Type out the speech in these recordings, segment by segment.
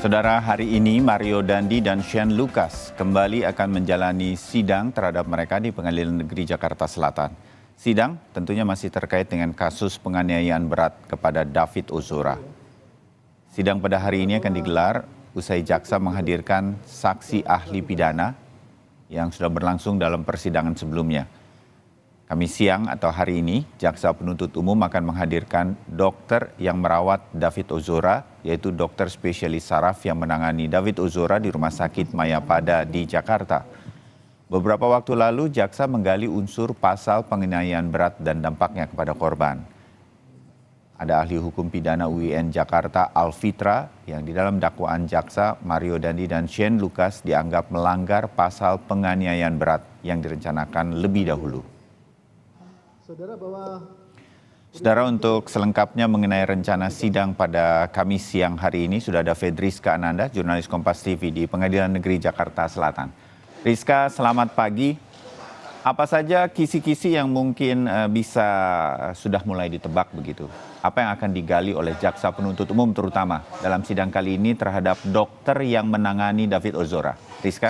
Saudara, hari ini Mario Dandi dan Shane Lucas kembali akan menjalani sidang terhadap mereka di Pengadilan Negeri Jakarta Selatan. Sidang tentunya masih terkait dengan kasus penganiayaan berat kepada David Ozora. Sidang pada hari ini akan digelar usai jaksa menghadirkan saksi ahli pidana yang sudah berlangsung dalam persidangan sebelumnya. Kamis siang atau hari ini, jaksa penuntut umum akan menghadirkan dokter yang merawat David Ozora, yaitu dokter spesialis saraf yang menangani David Ozora di Rumah Sakit Mayapada di Jakarta. Beberapa waktu lalu, jaksa menggali unsur pasal penganiayaan berat dan dampaknya kepada korban. Ada ahli hukum pidana UIN Jakarta, Alfitra, yang di dalam dakwaan jaksa, Mario Dandi dan Shane Lucas dianggap melanggar pasal penganiayaan berat yang direncanakan lebih dahulu. Saudara, untuk selengkapnya mengenai rencana sidang pada Kamis siang hari ini sudah ada Fedriska Ananda, jurnalis Kompas TV di Pengadilan Negeri Jakarta Selatan. Rizka, selamat pagi. Apa saja kisi-kisi yang mungkin bisa sudah mulai ditebak begitu? Apa yang akan digali oleh jaksa penuntut umum terutama dalam sidang kali ini terhadap dokter yang menangani David Ozora? Rizka?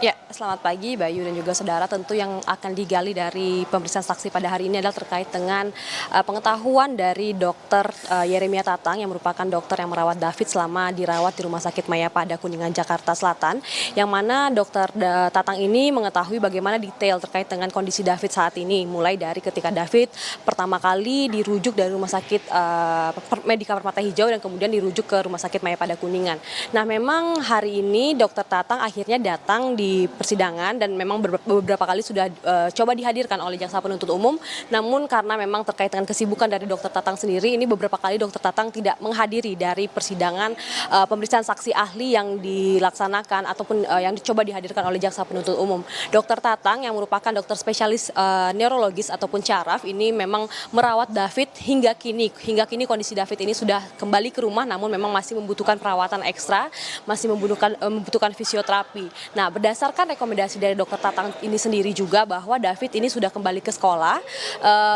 Ya, selamat pagi Bayu dan juga saudara. Tentu yang akan digali dari pemeriksaan saksi pada hari ini adalah terkait dengan pengetahuan dari dokter Yeremia Tatang yang merupakan dokter yang merawat David selama dirawat di Rumah Sakit Mayapada Kuningan, Jakarta Selatan. Yang mana dokter Tatang ini mengetahui bagaimana detail terkait dengan kondisi David saat ini. Mulai dari ketika David pertama kali dirujuk dari Rumah Sakit Medika Permata Hijau dan kemudian dirujuk ke Rumah Sakit Mayapada Kuningan. Nah, memang hari ini dokter Tatang akhirnya datang di persidangan dan memang beberapa kali sudah coba dihadirkan oleh jaksa penuntut umum, namun karena memang terkait dengan kesibukan dari dokter Tatang sendiri, ini beberapa kali dokter Tatang tidak menghadiri dari persidangan pemeriksaan saksi ahli yang dilaksanakan ataupun yang dicoba dihadirkan oleh jaksa penuntut umum. Dokter Tatang yang merupakan dokter spesialis neurologis ataupun syaraf ini memang merawat David hingga kini kondisi David ini sudah kembali ke rumah, namun memang masih membutuhkan perawatan ekstra, masih membutuhkan fisioterapi. Nah, berdasarkan rekomendasi dari dokter Tatang ini sendiri juga bahwa David ini sudah kembali ke sekolah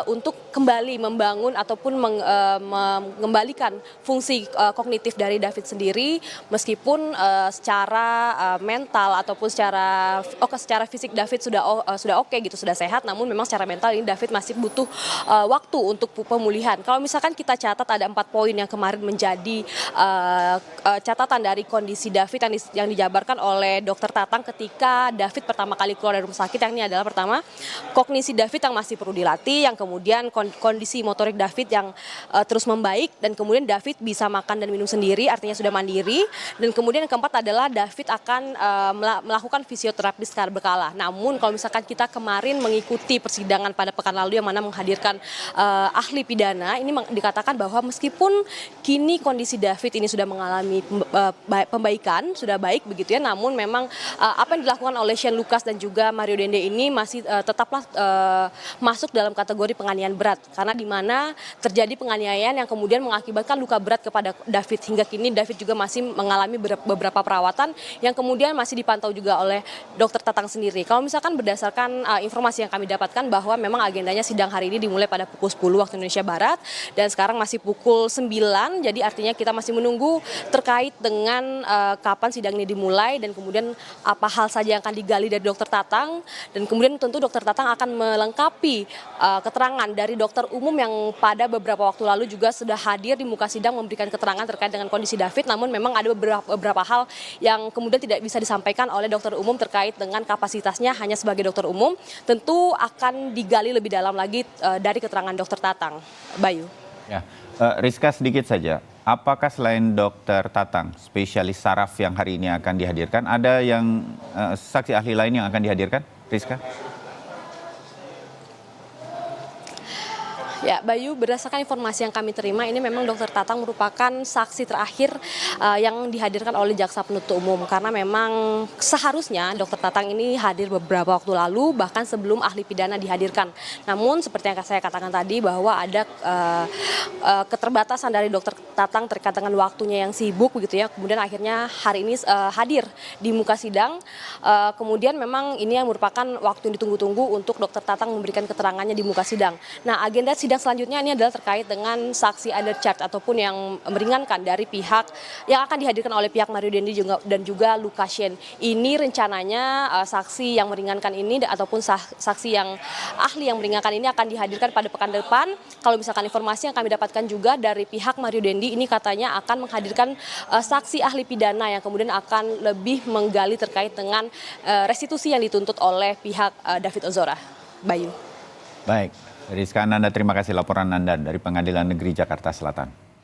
untuk kembali membangun ataupun mengembalikan fungsi kognitif dari David sendiri, meskipun secara mental ataupun secara fisik David sudah oke gitu, sudah sehat, namun memang secara mental ini David masih butuh waktu untuk pemulihan. Kalau misalkan kita catat ada 4 poin yang kemarin menjadi catatan dari kondisi David yang dijabarkan oleh dokter Tatang ketika David pertama kali keluar dari rumah sakit, yang ini adalah pertama, kognisi David yang masih perlu dilatih, yang kemudian kondisi motorik David yang terus membaik, dan kemudian David bisa makan dan minum sendiri, artinya sudah mandiri, dan kemudian yang keempat adalah David akan melakukan fisioterapi secara berkala. Namun kalau misalkan kita kemarin mengikuti persidangan pada pekan lalu yang mana menghadirkan ahli pidana, ini dikatakan bahwa meskipun kini kondisi David ini sudah mengalami pembaikan, sudah baik begitu ya, namun memang apa yang dilakukan oleh Shane Lucas dan juga Mario Dende ini masih tetaplah masuk dalam kategori penganiayaan berat, karena di mana terjadi penganiayaan yang kemudian mengakibatkan luka berat kepada David. Hingga kini David juga masih mengalami beberapa perawatan yang kemudian masih dipantau juga oleh dokter Tatang sendiri. Kalau misalkan berdasarkan informasi yang kami dapatkan bahwa memang agendanya sidang hari ini dimulai pada pukul 10 waktu Indonesia Barat dan sekarang masih pukul 9, jadi artinya kita masih menunggu terkait dengan kapan sidang ini dimulai dan kemudian apa hal saja yang akan digali dari dokter Tatang, dan kemudian tentu dokter Tatang akan melengkapi keterangan dari dokter umum yang pada beberapa waktu lalu juga sudah hadir di muka sidang memberikan keterangan terkait dengan kondisi David, namun memang ada beberapa hal yang kemudian tidak bisa disampaikan oleh dokter umum terkait dengan kapasitasnya hanya sebagai dokter umum. Tentu akan digali lebih dalam lagi dari keterangan dokter Tatang. Bayu. Ya, Rizka, sedikit saja. Apakah selain dokter Tatang, spesialis saraf yang hari ini akan dihadirkan, ada yang saksi ahli lain yang akan dihadirkan, Rizka? Ya, Bayu, berdasarkan informasi yang kami terima, ini memang dokter Tatang merupakan saksi terakhir yang dihadirkan oleh jaksa penuntut umum, karena memang seharusnya dokter Tatang ini hadir beberapa waktu lalu, bahkan sebelum ahli pidana dihadirkan. Namun seperti yang saya katakan tadi bahwa ada keterbatasan dari dokter Tatang terkait dengan waktunya yang sibuk begitu ya, kemudian akhirnya hari ini hadir di muka sidang. Kemudian memang ini yang merupakan waktu yang ditunggu-tunggu untuk dokter Tatang memberikan keterangannya di muka sidang. Nah, agenda sidang sidang selanjutnya ini adalah terkait dengan saksi undercharge ataupun yang meringankan dari pihak yang akan dihadirkan oleh pihak Mario Dendi dan juga Lukasien. Ini rencananya saksi yang meringankan ini ataupun saksi yang ahli yang meringankan ini akan dihadirkan pada pekan depan. Kalau misalkan informasi yang kami dapatkan juga dari pihak Mario Dendi ini katanya akan menghadirkan saksi ahli pidana yang kemudian akan lebih menggali terkait dengan restitusi yang dituntut oleh pihak David Ozora. Bayu. Baik, Rizka Ananda, terima kasih laporan Anda dari Pengadilan Negeri Jakarta Selatan.